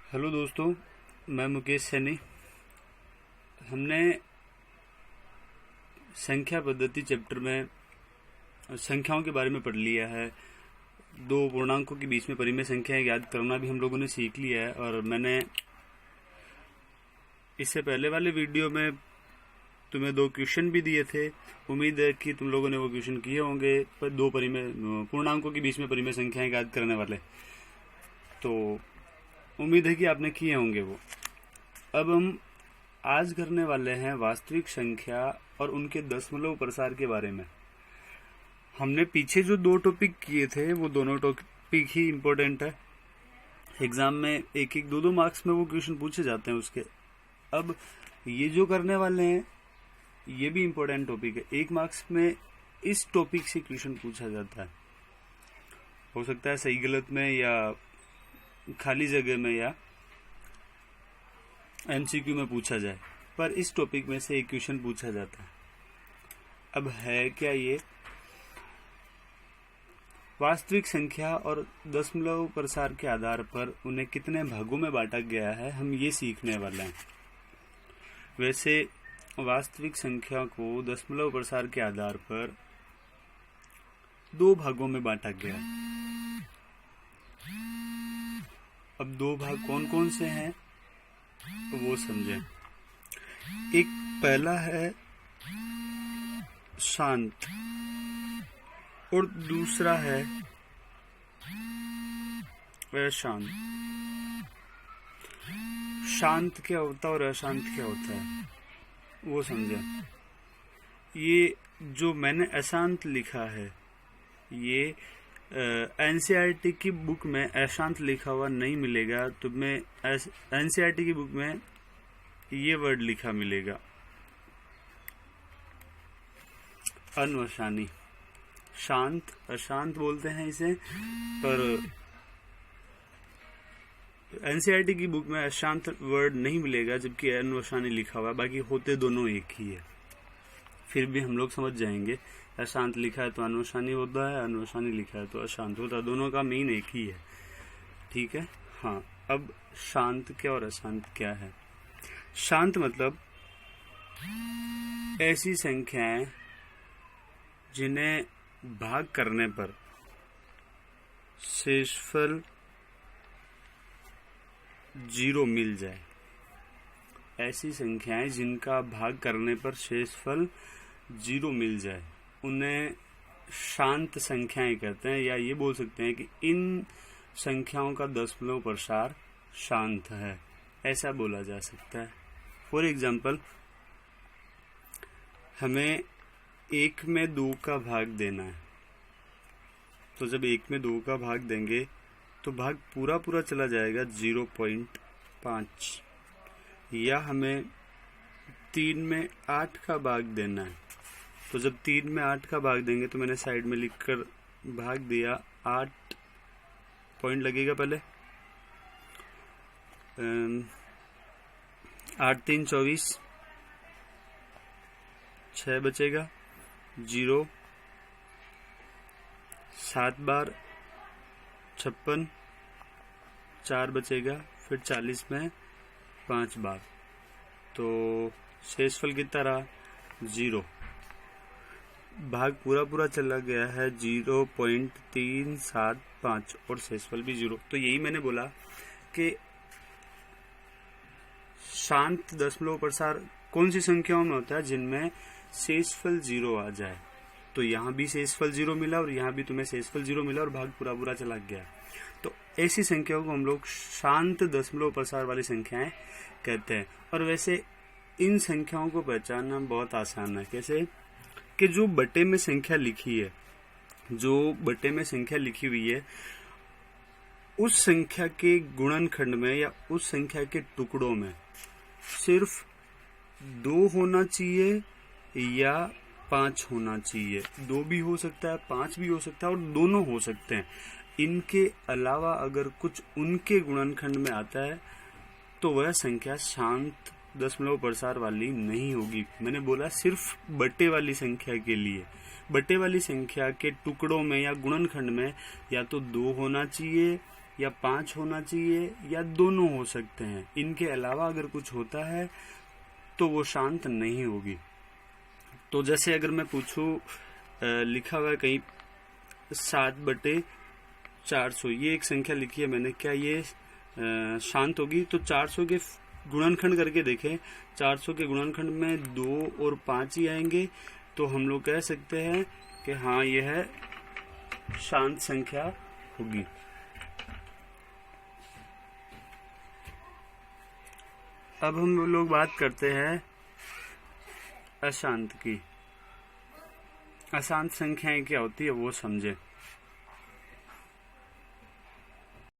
Hello दोस्तों, मैं मुकेश सैनी। हमने संख्या पद्धति चैप्टर में संख्याओं के बारे में पढ़ लिया है। दो पूर्णांकों के बीच में परिमेय संख्याएं याद करना भी हम लोगों ने सीख लिया है। और मैंने इससे पहले वाले वीडियो में तुम्हें दो क्वेश्चन भी दिए थे। उम्मीद है कि तुम लोगों ने वो क्वेश्चन किए होंगे, पर दो परिमेय पूर्णांकों के बीच में परिमेय संख्याएं याद करने वाले। तो उम्मीद है कि आपने किए होंगे वो। अब हम आज करने वाले हैं वास्तविक संख्या और उनके दशमलव प्रसार के बारे में। हमने पीछे जो दो टॉपिक किए थे वो दोनों टॉपिक ही इम्पोर्टेंट है। एग्जाम में एक एक दो मार्क्स में वो क्वेश्चन पूछे जाते हैं उसके। अब ये जो करने वाले हैं ये भी इम्पोर्टेंट टॉपिक है। 1 मार्क्स में इस टॉपिक से क्वेश्चन पूछा जाता है। हो सकता है सही गलत में या खाली जगह में या एमसीक्यू में पूछा जाए, पर इस टॉपिक में से एक क्वेश्चन पूछा जाता है। अब है क्या ये? वास्तविक संख्या और दशमलव प्रसार के आधार पर उन्हें कितने भागों में बांटा गया है, हम ये सीखने वाले हैं। वैसे वास्तविक संख्या को दशमलव प्रसार के आधार पर 2 भागों में बांटा गया है। अब 2 भाग कौन कौन से हैं तो वो समझें। एक पहला है शांत और दूसरा है अशांत। शांत क्या होता है और अशांत क्या होता है वो समझें। ये जो मैंने अशांत लिखा है ये एनसीईआरटी की बुक में अशांत लिखा हुआ नहीं मिलेगा। तुम्हें एनसीईआरटी की बुक में ये वर्ड लिखा मिलेगा, अनवशानी। शांत अशांत बोलते हैं इसे, पर एनसीईआरटी की बुक में अशांत वर्ड नहीं मिलेगा, जबकि अनवशानी लिखा हुआ है। बाकी होते दोनों एक ही है, फिर भी हम लोग समझ जाएंगे। अशांत लिखा है तो अनवशानी होता है, अनवशानी लिखा है तो अशांत होता है। दोनों का मीन एक ही है, ठीक है। हाँ, अब शांत क्या और अशांत क्या है? शांत मतलब ऐसी संख्याएं जिन्हें भाग करने पर शेषफल 0 मिल जाए। ऐसी संख्याएं जिनका भाग करने पर शेषफल 0 मिल जाए उन्हें शांत संख्याएं कहते हैं, या ये बोल सकते हैं कि इन संख्याओं का दशमलव प्रसार शांत है, ऐसा बोला जा सकता है। फॉर एग्जाम्पल, हमें 1 में 2 का भाग देना है, तो जब 1 में 2 का भाग देंगे तो भाग पूरा चला जाएगा 0.5। या हमें 3 में 8 का भाग देना है, तो जब 3 में 8 का भाग देंगे तो मैंने साइड में लिखकर भाग दिया 8 पॉइंट लगेगा पहले। 8 3 24, 6 बचेगा 0, 7 बार 56, 4 बचेगा, फिर 40 में 5 बार, तो शेषफल कितना रहा? 0। भाग पूरा चला गया है 0.375 और शेषफल भी 0। तो यही मैंने बोला कि शांत दशमलव प्रसार कौन सी संख्याओं में होता है? जिनमें शेषफल 0 आ जाए। तो यहाँ भी शेषफल 0 मिला और यहाँ भी तुम्हें शेषफल 0 मिला और भाग पूरा चला गया। तो ऐसी संख्याओं को हम लोग शांत दशमलव प्रसार वाली संख्याएं कहते हैं। और वैसे इन संख्याओं को पहचानना बहुत आसान है। कैसे? कि जो बटे में संख्या लिखी है, उस संख्या के गुणनखंड में या उस संख्या के टुकड़ों में सिर्फ 2 होना चाहिए या 5 होना चाहिए। 2 भी हो सकता है, 5 भी हो सकता है और दोनों हो सकते हैं। इनके अलावा अगर कुछ उनके गुणनखंड में आता है तो वह संख्या शांत दशमलव प्रसार वाली नहीं होगी। मैंने बोला सिर्फ बटे वाली संख्या के लिए। बटे वाली संख्या के टुकड़ों में या गुणनखंड में या तो 2 होना चाहिए या 5 होना चाहिए या दोनों हो सकते हैं। इनके अलावा अगर कुछ होता है तो वो शांत नहीं होगी। तो जैसे अगर मैं पूछूं, लिखा हुआ है कहीं 7/400, ये एक संख्या लिखी है मैंने, क्या ये शांत होगी? तो 400 के गुणनखंड करके देखें, 400 के गुणनखंड में 2 और 5 ही आएंगे, तो हम लोग कह सकते हैं कि हाँ यह शांत संख्या होगी। अब हम लोग बात करते हैं अशांत की। अशांत संख्याएं क्या होती है वो समझे।